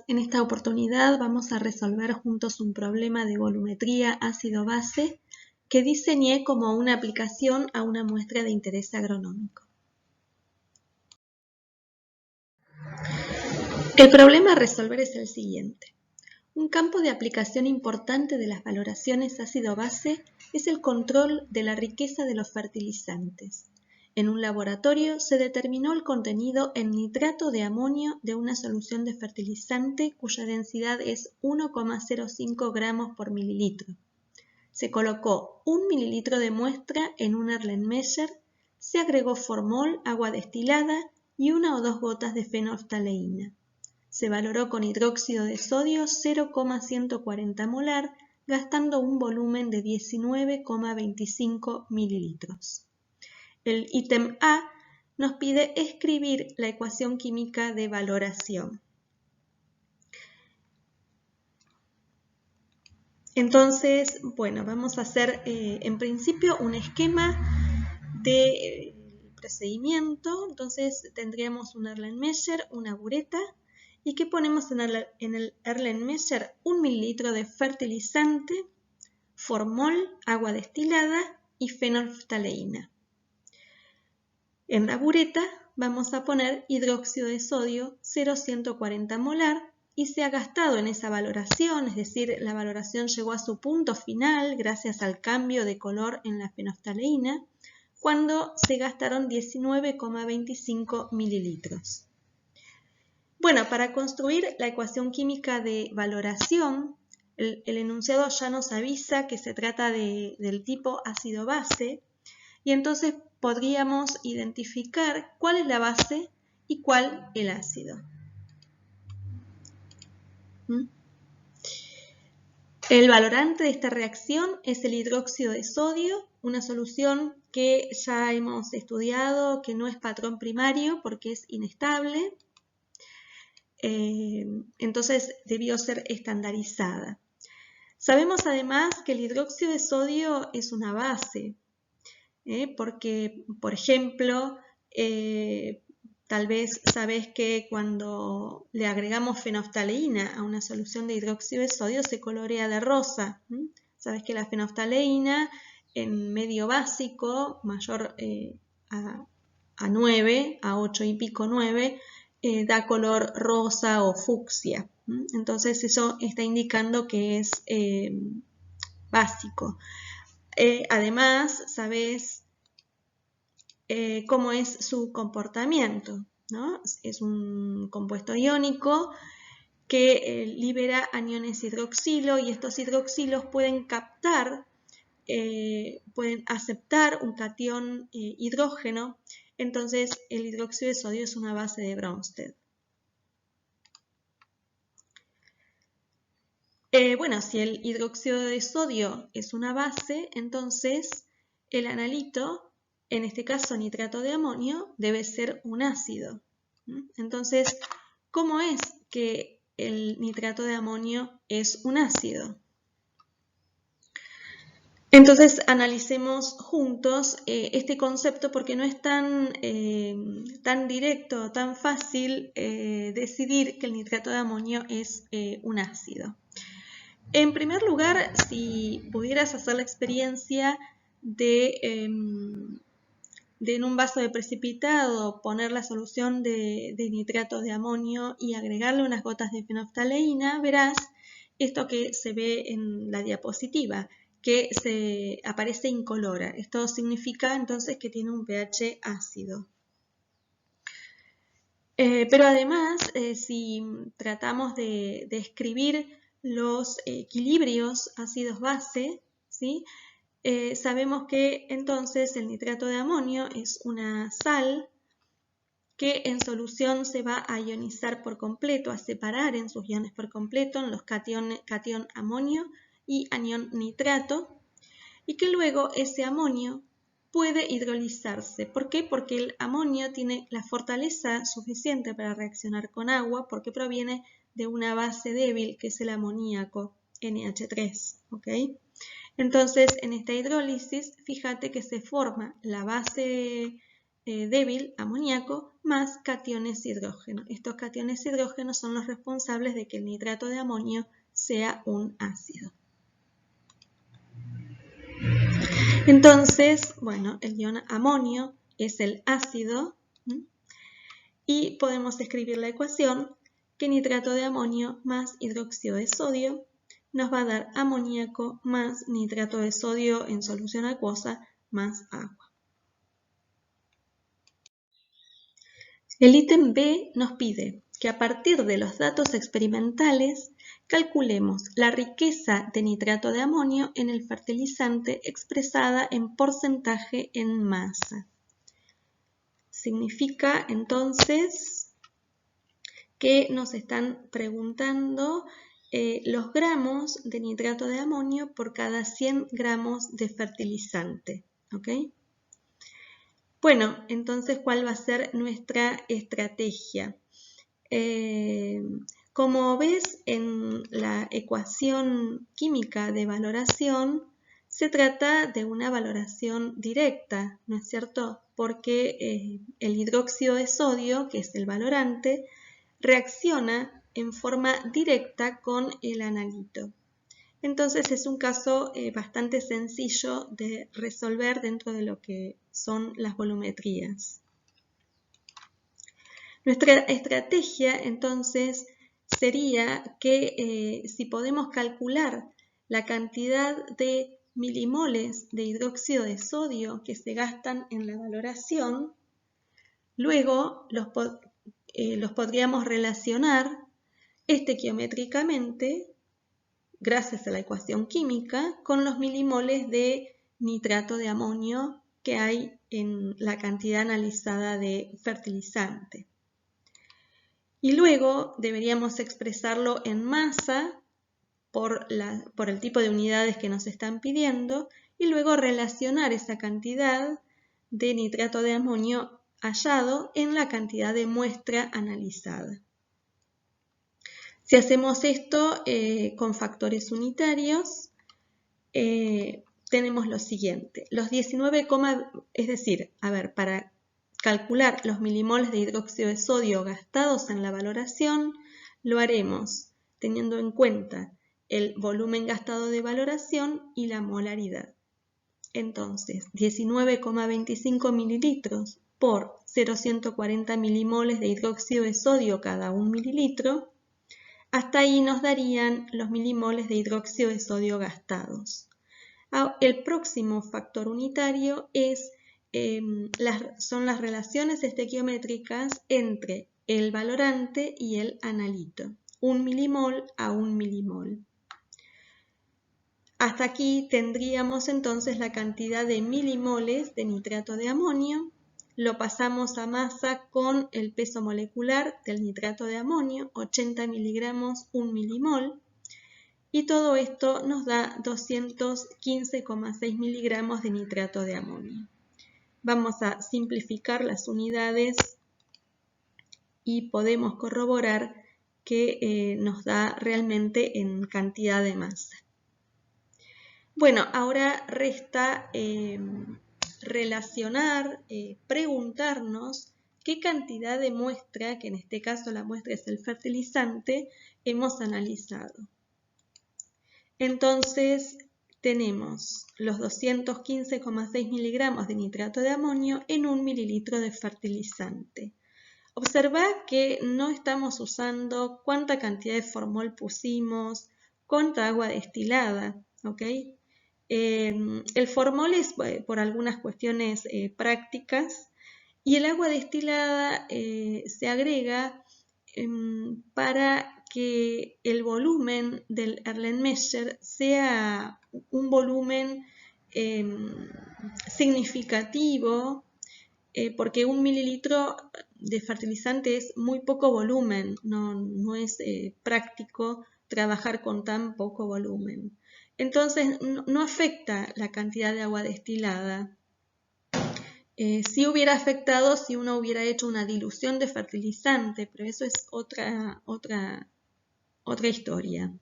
En esta oportunidad vamos a resolver juntos un problema de volumetría ácido-base que diseñé como una aplicación a una muestra de interés agronómico. El problema a resolver es el siguiente. Un campo de aplicación importante de las valoraciones ácido-base es el control de la riqueza de los fertilizantes. En un laboratorio se determinó el contenido en nitrato de amonio de una solución de fertilizante cuya densidad es 1,05 gramos por mililitro. Se colocó 1 mililitro de muestra en un Erlenmeyer, se agregó formol, agua destilada y 1 o 2 gotas de fenolftaleína. Se valoró con hidróxido de sodio 0,140 molar, gastando un volumen de 19,25 mililitros. El ítem A nos pide escribir la ecuación química de valoración. Entonces, bueno, vamos a hacer en principio un esquema de procedimiento. Entonces tendríamos un Erlenmeyer, una bureta, y ¿qué ponemos en el Erlenmeyer? 1 mililitro de fertilizante, formol, agua destilada y fenolftaleína. En la bureta vamos a poner hidróxido de sodio 0,140 molar y se ha gastado en esa valoración, es decir, la valoración llegó a su punto final gracias al cambio de color en la fenolftaleína, cuando se gastaron 19,25 mililitros. Bueno, para construir la ecuación química de valoración, el enunciado ya nos avisa que se trata del tipo ácido-base y entonces podríamos identificar cuál es la base y cuál el ácido. El valorante de esta reacción es el hidróxido de sodio, una solución que ya hemos estudiado que no es patrón primario porque es inestable. Entonces debió ser estandarizada. Sabemos además que el hidróxido de sodio es una base, porque, por ejemplo, tal vez sabés que cuando le agregamos fenolftaleína a una solución de hidróxido de sodio se colorea de rosa. Sabés que la fenolftaleína en medio básico mayor a 9, a 8 y pico 9, da color rosa o fucsia. Entonces eso está indicando que es básico. Además, sabés cómo es su comportamiento, ¿no? Es un compuesto iónico que libera aniones hidroxilo y estos hidroxilos pueden pueden aceptar un catión hidrógeno. Entonces el hidróxido de sodio es una base de Bronsted. Bueno, si el hidróxido de sodio es una base, entonces el analito, en este caso nitrato de amonio, debe ser un ácido. Entonces, ¿cómo es que el nitrato de amonio es un ácido? Entonces analicemos juntos este concepto porque no es tan directo, tan fácil decidir que el nitrato de amonio es un ácido. En primer lugar, si pudieras hacer la experiencia de en un vaso de precipitado poner la solución de nitrato de amonio y agregarle unas gotas de fenolftaleína, verás esto que se ve en la diapositiva, que se aparece incolora. Esto significa entonces que tiene un pH ácido. Pero además, si tratamos de escribir los equilibrios ácidos-base, ¿sí? Sabemos que entonces el nitrato de amonio es una sal que en solución se va a ionizar por completo, a separar en sus iones por completo en los catión amonio y anión nitrato, y que luego ese amonio puede hidrolizarse. ¿Por qué? Porque el amonio tiene la fortaleza suficiente para reaccionar con agua porque proviene de una base débil que es el amoníaco, NH3. ¿Okay? Entonces, en esta hidrólisis, fíjate que se forma la base débil, amoníaco, más cationes hidrógeno. Estos cationes hidrógeno son los responsables de que el nitrato de amonio sea un ácido. Entonces, bueno, el ion amonio es el ácido y podemos escribir la ecuación que nitrato de amonio más hidróxido de sodio nos va a dar amoníaco más nitrato de sodio en solución acuosa más agua. El ítem B nos pide que a partir de los datos experimentales calculemos la riqueza de nitrato de amonio en el fertilizante expresada en porcentaje en masa. Significa entonces que nos están preguntando los gramos de nitrato de amonio por cada 100 gramos de fertilizante. ¿Ok? Bueno, entonces, ¿cuál va a ser nuestra estrategia? Como ves en la ecuación química de valoración, se trata de una valoración directa, ¿no es cierto? Porque el hidróxido de sodio, que es el valorante, reacciona en forma directa con el analito. Entonces es un caso bastante sencillo de resolver dentro de lo que son las volumetrías. Nuestra estrategia entonces sería que si podemos calcular la cantidad de milimoles de hidróxido de sodio que se gastan en la valoración, luego los podríamos relacionar estequiométricamente gracias a la ecuación química con los milimoles de nitrato de amonio que hay en la cantidad analizada de fertilizante. Y luego deberíamos expresarlo en masa por el tipo de unidades que nos están pidiendo y luego relacionar esa cantidad de nitrato de amonio hallado en la cantidad de muestra analizada. Si hacemos esto con factores unitarios, tenemos lo siguiente. Los 19, es decir, para calcular los milimoles de hidróxido de sodio gastados en la valoración, lo haremos teniendo en cuenta el volumen gastado de valoración y la molaridad. Entonces, 19,25 mililitros por 0,140 milimoles de hidróxido de sodio cada 1 mililitro, hasta ahí nos darían los milimoles de hidróxido de sodio gastados. El próximo factor unitario son las relaciones estequiométricas entre el valorante y el analito. 1 milimol a 1 milimol. Hasta aquí tendríamos entonces la cantidad de milimoles de nitrato de amonio. Lo pasamos a masa con el peso molecular del nitrato de amonio, 80 miligramos, 1 milimol. Y todo esto nos da 215,6 miligramos de nitrato de amonio. Vamos a simplificar las unidades y podemos corroborar que nos da realmente en cantidad de masa. Bueno, ahora resta relacionar, preguntarnos qué cantidad de muestra, que en este caso la muestra es el fertilizante, hemos analizado. Entonces tenemos los 215,6 miligramos de nitrato de amonio en 1 mililitro de fertilizante. Observa que no estamos usando cuánta cantidad de formol pusimos, cuánta agua destilada, ¿ok? El formol es por algunas cuestiones prácticas y el agua destilada se agrega para que el volumen del Erlenmeyer sea un volumen significativo, porque 1 mililitro de fertilizante es muy poco volumen, no es práctico trabajar con tan poco volumen. Entonces no afecta la cantidad de agua destilada. Sí hubiera afectado si uno hubiera hecho una dilución de fertilizante, pero eso es otra historia.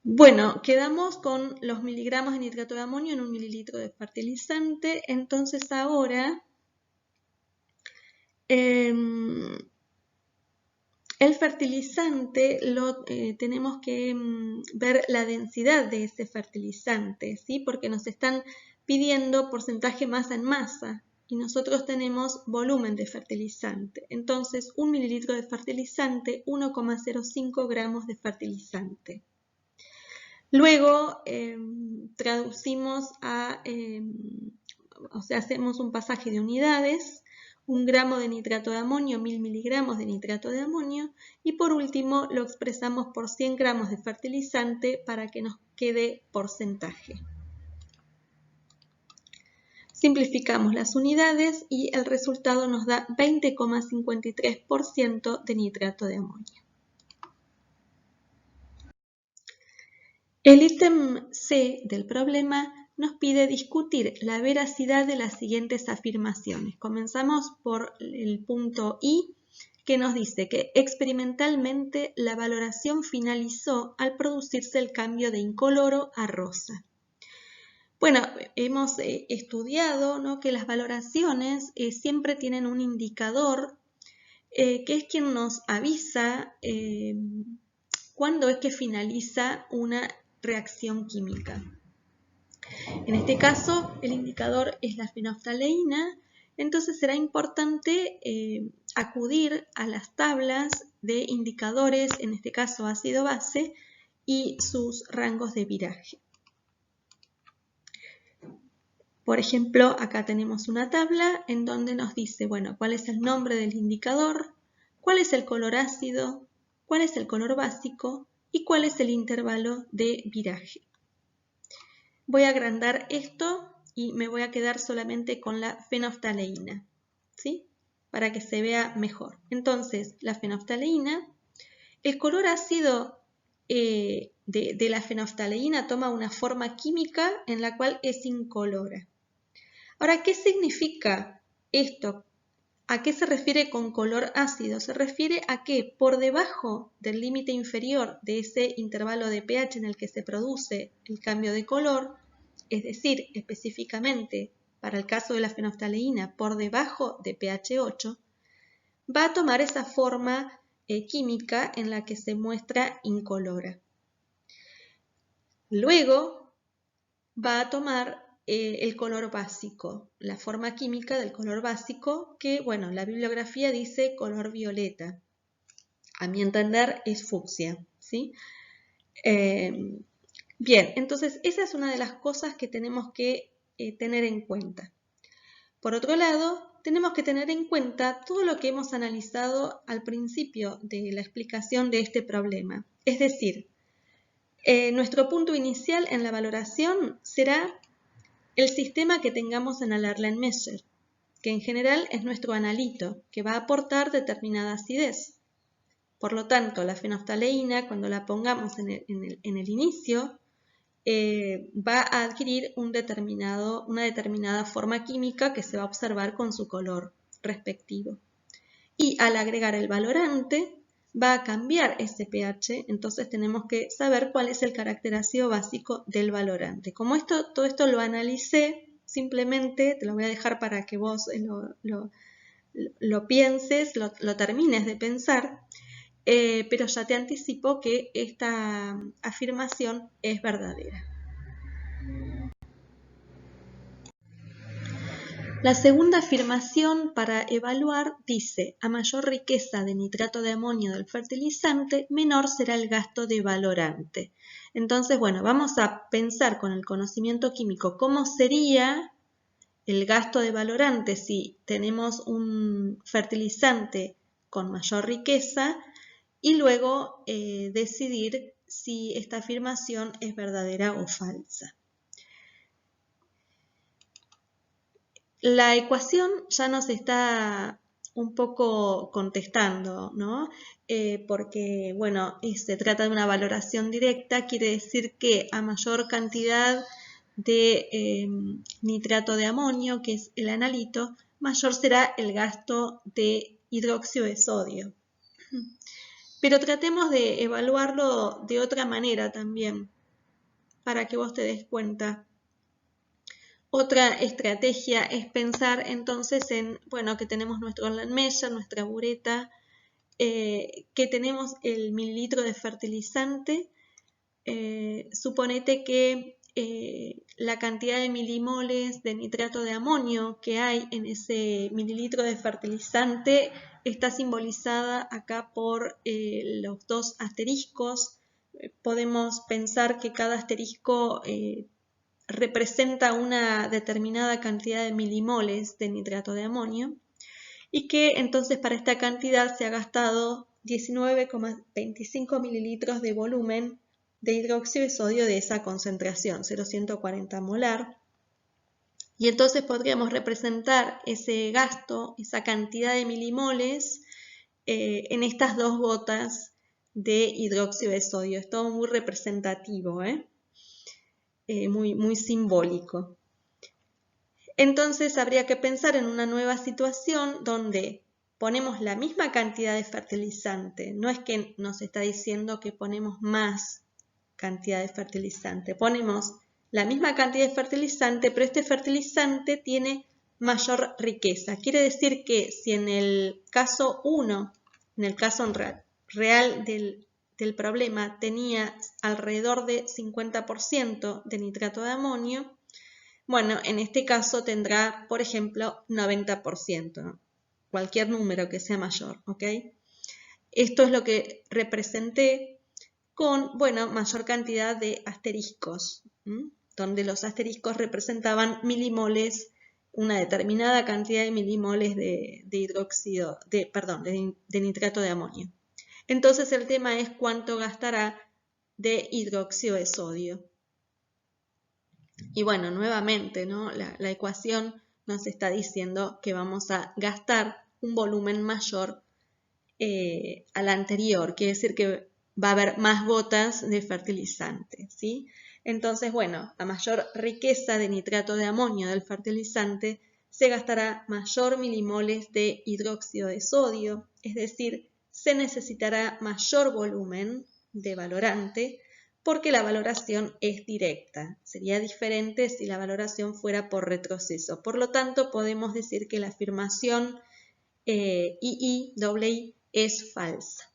Bueno, quedamos con los miligramos de nitrato de amonio en 1 mililitro de fertilizante. Entonces ahora El fertilizante tenemos que ver la densidad de ese fertilizante, ¿sí? Porque nos están pidiendo porcentaje masa en masa y nosotros tenemos volumen de fertilizante. Entonces, 1 mililitro de fertilizante, 1,05 gramos de fertilizante. Luego traducimos o sea, hacemos un pasaje de unidades. 1 gramo de nitrato de amonio, 1000 miligramos de nitrato de amonio, y por último lo expresamos por 100 gramos de fertilizante para que nos quede porcentaje. Simplificamos las unidades y el resultado nos da 20,53% de nitrato de amonio. El ítem C del problema nos pide discutir la veracidad de las siguientes afirmaciones. Comenzamos por el punto I, que nos dice que experimentalmente la valoración finalizó al producirse el cambio de incoloro a rosa. Bueno, hemos estudiado, ¿no?, que las valoraciones siempre tienen un indicador que es quien nos avisa cuándo es que finaliza una reacción química. En este caso, el indicador es la fenolftaleína, entonces será importante acudir a las tablas de indicadores, en este caso ácido-base, y sus rangos de viraje. Por ejemplo, acá tenemos una tabla en donde nos dice, bueno, cuál es el nombre del indicador, cuál es el color ácido, cuál es el color básico y cuál es el intervalo de viraje. Voy a agrandar esto y me voy a quedar solamente con la fenolftaleína, ¿sí? Para que se vea mejor. Entonces, la fenolftaleína, el color ácido de la fenolftaleína toma una forma química en la cual es incolora. Ahora, ¿qué significa esto? ¿A qué se refiere con color ácido? Se refiere a que por debajo del límite inferior de ese intervalo de pH en el que se produce el cambio de color, es decir, específicamente para el caso de la fenolftaleína por debajo de pH 8, va a tomar esa forma química en la que se muestra incolora. Luego va a tomar el color básico, la forma química del color básico, que, bueno, la bibliografía dice color violeta. A mi entender es fucsia, ¿sí? Bien, entonces esa es una de las cosas que tenemos que tener en cuenta. Por otro lado, tenemos que tener en cuenta todo lo que hemos analizado al principio de la explicación de este problema. Es decir, nuestro punto inicial en la valoración será el sistema que tengamos en el Erlenmeyer, que en general es nuestro analito, que va a aportar determinada acidez. Por lo tanto, la fenolftaleína, cuando la pongamos en el inicio, va a adquirir una determinada forma química que se va a observar con su color respectivo. Y al agregar el valorante, va a cambiar ese pH, entonces tenemos que saber cuál es el carácter ácido básico del valorante. Como todo esto lo analicé, simplemente te lo voy a dejar para que vos lo pienses, lo termines de pensar, pero ya te anticipo que esta afirmación es verdadera. La segunda afirmación para evaluar dice: a mayor riqueza de nitrato de amonio del fertilizante, menor será el gasto de valorante. Entonces, bueno, vamos a pensar con el conocimiento químico cómo sería el gasto de valorante si tenemos un fertilizante con mayor riqueza y luego decidir si esta afirmación es verdadera o falsa. La ecuación ya nos está un poco contestando, ¿no? Porque, bueno, se trata de una valoración directa, quiere decir que a mayor cantidad de nitrato de amonio, que es el analito, mayor será el gasto de hidróxido de sodio. Pero tratemos de evaluarlo de otra manera también, para que vos te des cuenta. Otra estrategia es pensar entonces en, bueno, que tenemos nuestro land measure, nuestra bureta, que tenemos el mililitro de fertilizante. Suponete que la cantidad de milimoles de nitrato de amonio que hay en ese mililitro de fertilizante está simbolizada acá por los dos asteriscos. Podemos pensar que cada asterisco representa una determinada cantidad de milimoles de nitrato de amonio y que entonces para esta cantidad se ha gastado 19,25 mililitros de volumen de hidróxido de sodio de esa concentración, 0,140 molar. Y entonces podríamos representar ese gasto, esa cantidad de milimoles, en estas dos gotas de hidróxido de sodio. Es todo muy representativo, muy simbólico. Entonces habría que pensar en una nueva situación donde ponemos la misma cantidad de fertilizante. No es que nos está diciendo que ponemos más cantidad de fertilizante. Ponemos la misma cantidad de fertilizante, pero este fertilizante tiene mayor riqueza. Quiere decir que si en el caso 1, en el caso real del problema, tenía alrededor de 50% de nitrato de amonio, bueno, en este caso tendrá, por ejemplo, 90%, ¿no? Cualquier número que sea mayor, ¿ok? Esto es lo que representé con, bueno, mayor cantidad de asteriscos, donde los asteriscos representaban milimoles, una determinada cantidad de milimoles de nitrato de amonio. Entonces el tema es cuánto gastará de hidróxido de sodio. Y bueno, nuevamente, ¿no? La ecuación nos está diciendo que vamos a gastar un volumen mayor al anterior. Quiere decir que va a haber más gotas de fertilizante, ¿sí? Entonces, bueno, a mayor riqueza de nitrato de amonio del fertilizante, se gastará mayor milimoles de hidróxido de sodio, es decir, se necesitará mayor volumen de valorante, porque la valoración es directa. Sería diferente si la valoración fuera por retroceso. Por lo tanto, podemos decir que la afirmación II es falsa.